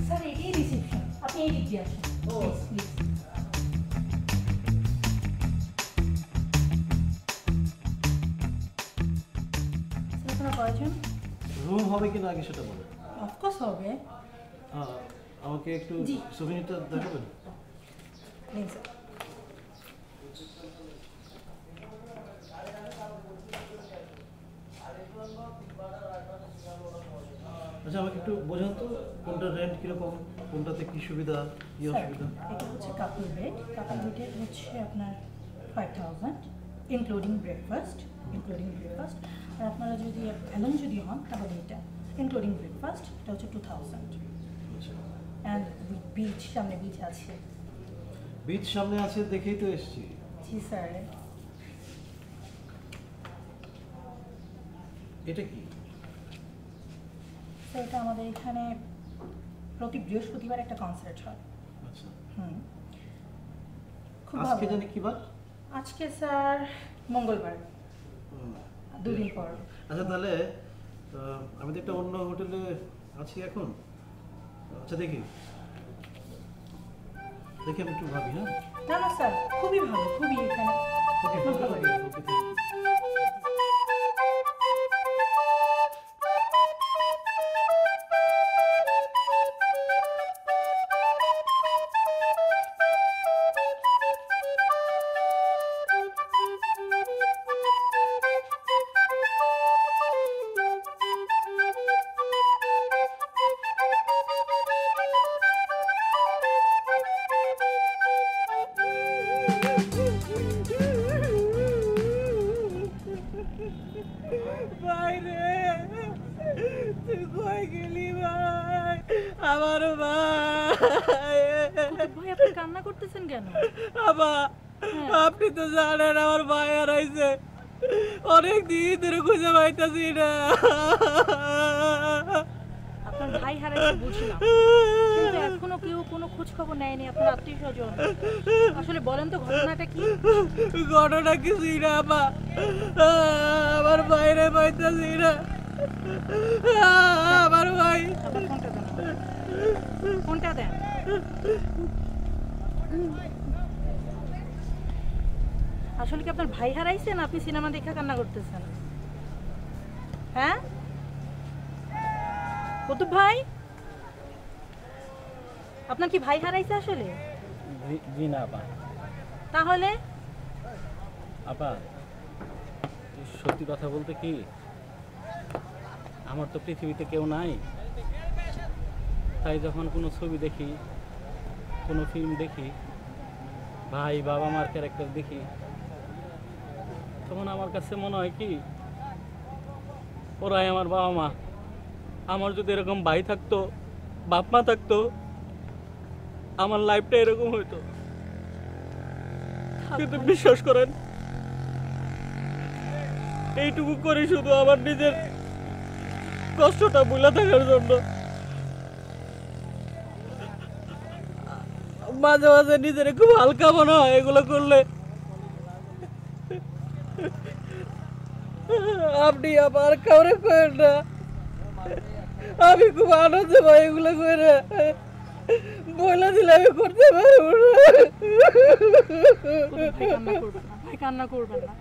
স্যার এটাই রিসেপশন, আপনি এই দিক দিয়ে আসেন প্লিজ প্লিজ। স্যার আপনারা কয়জন? রুম হবে কিনা আগে সেটা বলেন। অফকোর্স হবে। আমাকে একটু জি। সুবিনিটা দেখাবেন? নিন স্যার। আচ্ছা আমাকে একটু বোঝান তো কোনটা রেন্ট কিরকম, কোনটাতে কি সুবিধা কি স্যার অসুবিধা? এটা হচ্ছে কাপল বেড। কাপল বেডের হচ্ছে আপনার 5000 ইনক্লুডিং ব্রেকফাস্ট। আর আপনারা যদি অ্যালোন যদি হন তাহলে এটা ইনক্লুডিং ব্রেকফাস্ট, এটা হচ্ছে 2000। আচ্ছা অ্যান্ড বিচ, সামনে বিচ আছে। বিচ সামনে আছে দেখেই তো এসেছি। জি স্যার। এটা কি? স্যার এটা আমাদের এখানে প্রতি বৃহস্পতিবার একটা কনসার্ট হয়। আচ্ছা খুব আজকে ভালো। জানি কি বার? আজকে স্যার মঙ্গলবার, হুম। দুদিন পর। আচ্ছা তাহলে আমি তো একটা অন্য হোটেলে আছি এখন। আচ্ছা দেখি আমি একটু ভাবি। হ্যাঁ না না স্যার, খুবই ভালো, খুবই এখানে ওকে খুব ভালো। ওকে। ভাই রে, তুই কই গেলি ভাই? আমার ভাই। ভাই আপনি কান্না করতেছেন কেন? আবা, আপনি তো জানেন আমার ভাই হারাইছে, অনেক দিন ধরে খুঁজে পাইতেছি না। আপনার ভাই হারাইছে বুঝলাম, কিন্তু এখনো কেউ কোনো খোঁজ খবর নেয়নি আপনার আত্মীয় স্বজন। আসলে বলেন তো ঘটনাটা কি? ঘটনা কিছুই না আবা, আমার বাইরে পাইতেছি না। আমার ভাই। আপনার ফোনটা দেন। আসলে কি আপনার ভাই হারাইছেন, আপনি সিনেমা দেখে কান্না করতেছেন? হ্যাঁ কুতুব ভাই, আপনার কি ভাই হারাইছে আসলে? জি না আপা। তাহলে আপা সত্যি কথা বলতে কি, আমার তো পৃথিবীতে কেউ নাই, তাই যখন কোনো ছবি দেখি, কোনো ফিল্ম দেখি, ভাই বাবা মার ক্যারেক্টার দেখি, তখন আমার কাছে মনে হয় কি ওরাই আমার বাবা মা। আমার যদি এরকম ভাই থাকতো, বাপ মা থাকতো, আমার লাইফটা এরকম হইতো। কিন্তু বিশ্বাস করেন, এইটুকু করি শুধু আমার নিজের কষ্টটা ভুলে থাকার জন্য। মাঝে মাঝে নিজের খুব হালকা মনে হয় এগুলো করলে। আপনি আবার কাউরে করেন না, আমি খুব আনন্দ পাই এগুলো করে। বলে দিলে আমি করতে পারবো না। ভাই কান্না করবেন না।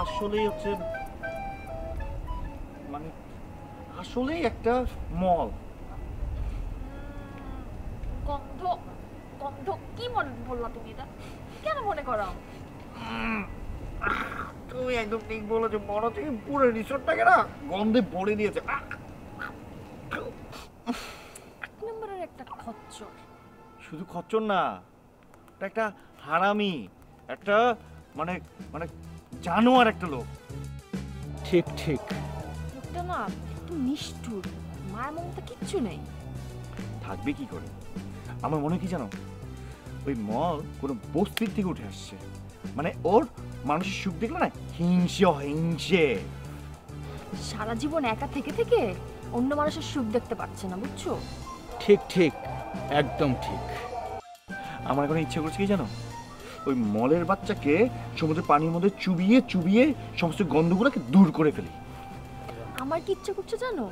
আসলেই হচ্ছে মানে আসলেই একটা মল। গন্ধ গন্ধ কি মনে বললা তুমি এটা? কেন মনে করো? তুমি একদম ঠিক বলেছো, মনে থেকে পুরো রিসোর্টটাকে না গন্ধে ভরে দিয়েছে। এক নম্বরের একটা খচ্চর। শুধু খচ্চর না, এটা একটা হারামি, একটা মানে মানে জানোয়ার একটা লোক। ঠিক ঠিক। লোকটা না একটু নিষ্ঠুর, মায়ের মমতা কিচ্ছু নেই। থাকবে কি করে? আমার মনে হয় কি জানো, ওই মল কোনো বস্তির থেকে উঠে আসছে। মানে ওর মানুষের সুখ দেখলে না হিংসে হিংসে। সারা জীবন একা থেকে থেকে অন্য মানুষের সুখ দেখতে পাচ্ছে না, বুঝছো? ঠিক ঠিক, একদম ঠিক। আমার এখন ইচ্ছে করছে কি জানো, ওই মলের বাচ্চাকে সমুদ্রের পানির মধ্যে চুবিয়ে চুবিয়ে সমস্ত গন্ধগুলোকে দূর করে ফেলি। আমার কি ইচ্ছে করছে জানো,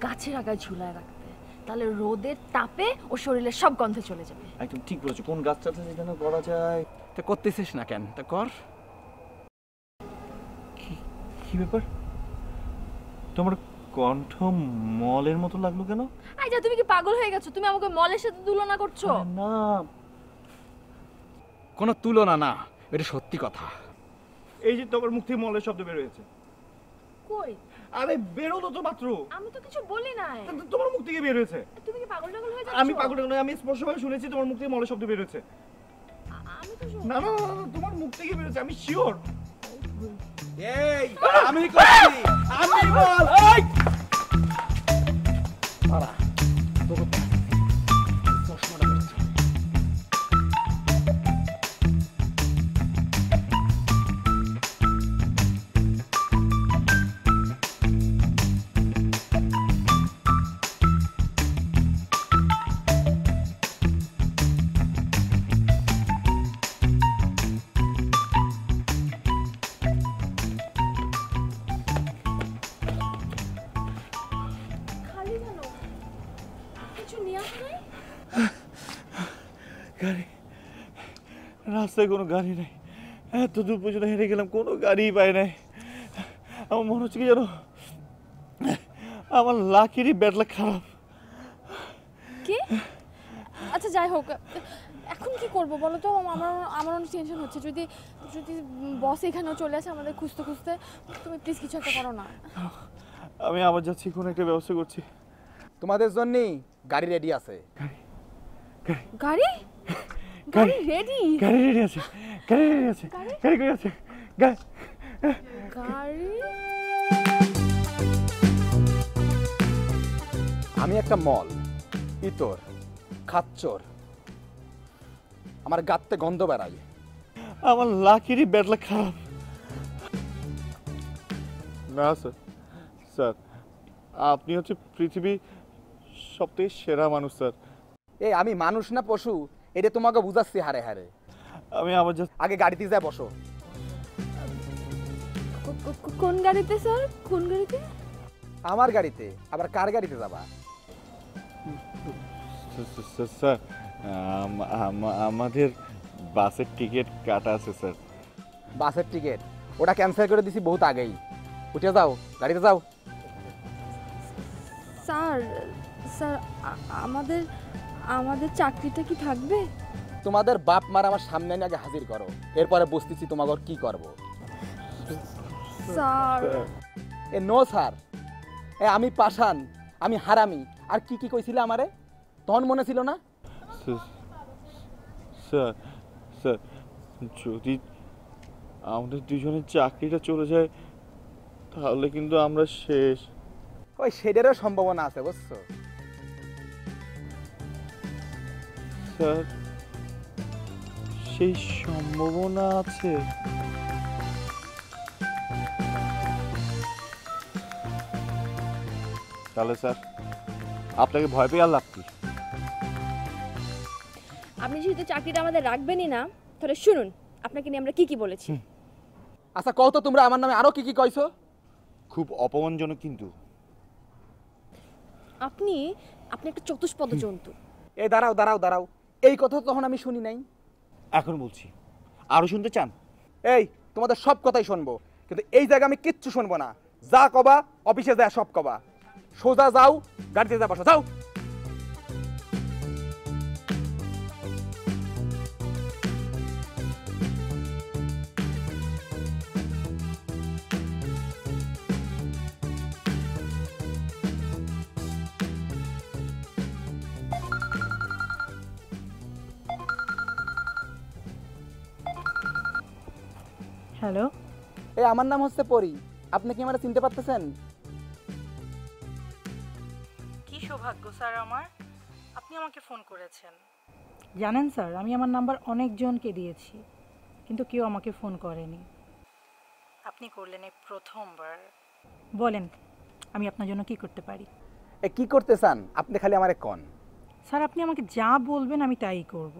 গাছের আগায় ঝুলায় রাখতে, তাহলে রোদের তাপে ও শরীরের সব গন্ধ চলে যাবে। একদম ঠিক বলেছো। কোন গাছটাতে যেন করা যায়? তা করতেছিস না কেন? তা কর। কি ব্যাপার, তোমার কণ্ঠ মলের মতো লাগলো কেন? আচ্ছা তুমি কি পাগল হয়ে গেছো? তুমি আমাকে মলের সাথে তুলনা করছো? না, কোনো তুলনা না, এটা সত্যি কথা। এই যে তোমার মুখ থেকে মলের শব্দ বের হয়েছে। কই? আরে বেরোলো তো মাত্র। আমি তো কিছু বলি নাই। তোমার মুখ থেকে বের হয়েছে। তুমি কি পাগল টাগল হয়ে যাচ্ছো? আমি পাগল নই, আমি স্পষ্টভাবে শুনেছি তোমার মুখ থেকে মলের শব্দ বের হয়েছে। আমি তো শুনি। না না না, তোমার মুখ থেকে বের হয়েছে, আমি শিওর। এই আমি করছি, আমি বল। এই আরা তোকে চশমাটা করছি। খালি কেন? কিছু নিয়ে আসো নাই? গাড়ি, রাস্তায় কোনো গাড়ি নেই। এত দূর পর্যন্ত হেঁটে গেলাম, কোনো গাড়ি পাই নাই। আমার মনে হচ্ছে কি জানো, আমার লাকেরই ব্যাড লাক খারাপ। কি? আচ্ছা যাই হোক, এখন কি করব বলো তো? আমার অনেক টেনশন হচ্ছে। যদি যদি বস এখানেও চলে আসে আমাদের খুঁজতে খুঁজতে, তুমি প্লিজ কিছু একটা করো না। আমি আবার যাচ্ছি, কোনো একটা ব্যবস্থা করছি। তোমাদের জন্য গাড়ি রেডি আছে। গাড়ি? গাড়ি রেডি? গাড়ি রেডি আছে, গাড়ি রেডি আছে, গাড়ি কই আছে? গাড়ি? আমি একটা মল, ইতর, খাচ্চর, আমার গাত্তে গন্ধ বেড়ায়। আমার লাকেরই ব্যাড লাক খারাপ। না স্যার, স্যার আপনি হচ্ছে পৃথিবীর সবথেকে সেরা মানুষ স্যার। এই আমি মানুষ না পশু, এটা তোমাকে বুঝাচ্ছি হারে হারে। আমি আবার আগে গাড়িতে যায় বসো। কোন গাড়িতে স্যার? কোন গাড়িতে? আমার গাড়িতে। আবার কার গাড়িতে যাবা? স্যার আমাদের বাসের টিকিট কাটা আছে স্যার। বাসের টিকিট ওটা ক্যান্সেল করে দিছি বহুত আগেই। উঠে যাও, গাড়িতে যাও। স্যার স্যার আমাদের আমাদের চাকরিটা কি থাকবে? তোমাদের বাপ মার আমার সামনে এনে আগে হাজির করো, এরপরে বুঝতেছি তোমাকে কি করব। স্যার এ নো স্যার, এ আমি পাষাণ, আমি হারামি, আর কি কি কইছিলে আমারে তখন মনে ছিল না? স্যার স্যার যদি আমাদের দুজনের চাকরিটা চলে যায় তাহলে কিন্তু আমরা শেষ। ওই সেটারও সম্ভাবনা আছে বুঝছো। স্যার সেই সম্ভাবনা আছে? তাহলে স্যার আপনাকে ভয় পেয়ে আর লাভ কি? আপনি যেহেতু চাকরিটা আমাদের রাখবেনই না, তাহলে শুনুন আপনাকে নিয়ে আমরা কি কি বলেছি। আচ্ছা কও তো তোমরা আমার নামে আরো কি কি কইছো? খুব অপমানজনক কিন্তু। আপনি আপনি একটা চতুষ্পদ জন্তু। এই দাঁড়াও দাঁড়াও দাঁড়াও, এই কথা তখন আমি শুনি নাই। এখন বলছি, আরো শুনতে চান? এই তোমাদের সব কথাই শুনবো, কিন্তু এই জায়গা আমি কিচ্ছু শুনবো না। যা কবা অফিসে যা সব কবা, সোজা যাও গাড়িতে যা বসো, যাও। হ্যালো, এই আমার নাম হচ্ছে পরি, আপনি কি আমার চিনতে পারতেছেন? কি সৌভাগ্য স্যার আমার, আপনি আমাকে ফোন করেছেন। জানেন স্যার, আমি আমার নাম্বার অনেকজনকে দিয়েছি, কিন্তু কেউ আমাকে ফোন করেনি। আপনি করলেন এই প্রথমবার। বলেন আমি আপনার জন্য কি করতে পারি? এ কি করতে চান আপনি, খালি আমারে কন। স্যার আপনি আমাকে যা বলবেন আমি তাই করব।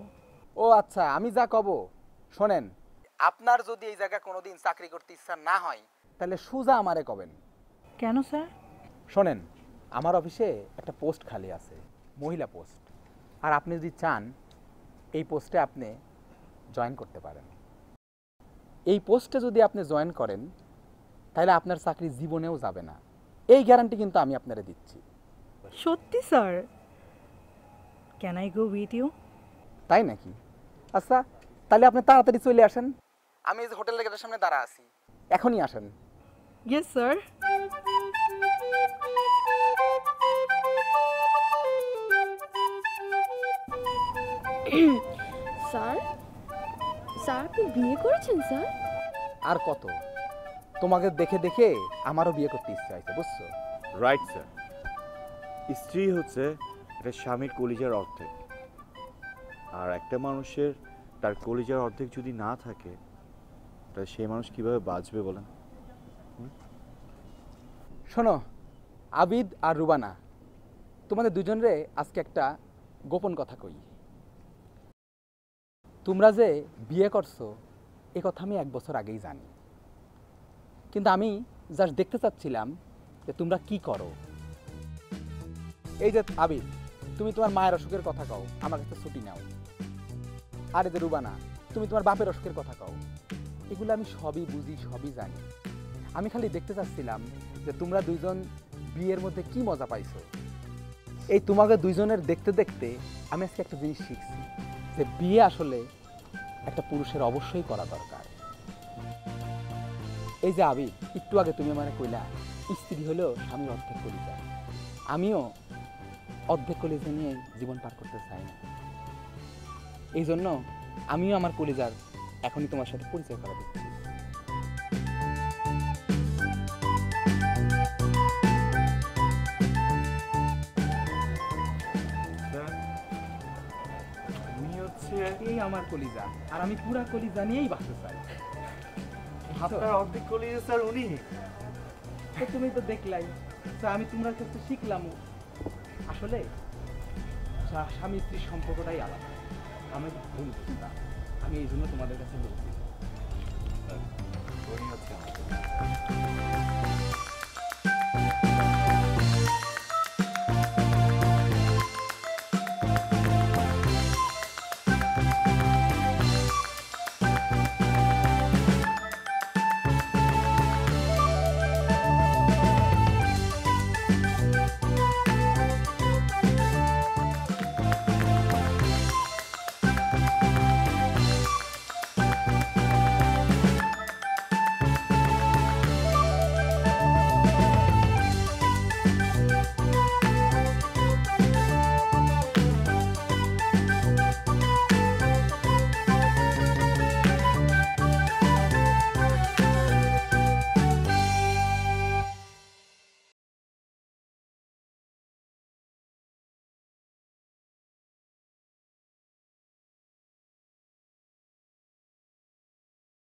ও আচ্ছা, আমি যা কব শোনেন। আপনার যদি এই জায়গায় কোনোদিন চাকরি করতে ইচ্ছা না হয় তাহলে সোজা আমারে কবেন। কেন স্যার? শোনেন, আমার অফিসে একটা পোস্ট খালি আছে, মহিলা পোস্ট, আর আপনি যদি চান এই পোস্টে আপনি জয়েন করতে পারেন। এই পোস্টে যদি আপনি জয়েন করেন তাহলে আপনার চাকরি জীবনেও যাবে না, এই গ্যারান্টি কিন্তু আমি আপনারে দিচ্ছি। সত্যি sir? Can I go with you? তাই নাকি? আচ্ছা তাহলে আপনি তাড়াতাড়ি চলে আসেন, আমি এই যে হোটেলের গেটের সামনে দাঁড়া আছি, এখনই আসেন। Yes sir. স্যার স্যার আপনি বিয়ে করেছেন স্যার? আর কত, তোমাকে দেখে দেখে আমারও বিয়ে করতে ইচ্ছা হয়েছে বুঝছো। রাইট স্যার, স্ত্রী হচ্ছে একটা স্বামীর কলিজার অর্ধেক, আর একটা মানুষের তার কলিজার অর্ধেক যদি না থাকে তাহলে সেই মানুষ কিভাবে বাঁচবে বলেন? শোনো আবিদ আর রুবানা, তোমাদের দুজনরে আজকে একটা গোপন কথা কই। তোমরা যে বিয়ে করছো এ কথা আমি 1 বছর আগেই জানি, কিন্তু আমি জাস্ট দেখতে চাচ্ছিলাম যে তোমরা কি করো। এই যে আবিদ, তুমি তোমার মায়ের অসুখের কথা কও, আমার কাছে ছুটি নাও। আর এই যে রুবানা, তুমি তোমার বাপের অসুখের কথা কও। এগুলো আমি সবই বুঝি, সবই জানি। আমি খালি দেখতে চাচ্ছিলাম যে তোমরা দুইজন বিয়ের মধ্যে কি মজা পাইছো। এই তোমাকে দুইজনের দেখতে দেখতে আমি আজকে একটা জিনিস শিখছি, যে বিয়ে আসলে একটা পুরুষের অবশ্যই করা দরকার। এই যে আবিদ, একটু আগে তুমি মানে কইলা স্ত্রী হলেও স্বামীর অর্ধেক কলিজা, আমিও অর্ধেক কলিজা নিয়ে জীবন পার করতে চাই না। এই জন্য আমিও আমার কলিজার এখনই তোমার সাথে পরিচয় করা দিচ্ছি। এই আমার কলিজা, আর আমি পুরা কলিজা নিয়েই বাঁচতে চাই। আপনার অর্ধেক কলিজা স্যার উনি। তো তুমি তো দেখলাই, তা আমি তোমার কাছে শিখলাম আসলে স্বামী স্ত্রীর সম্পর্কটাই আলাদা। আমি ভুল, আমি এই জন্য তোমাদের কাছে বলছি।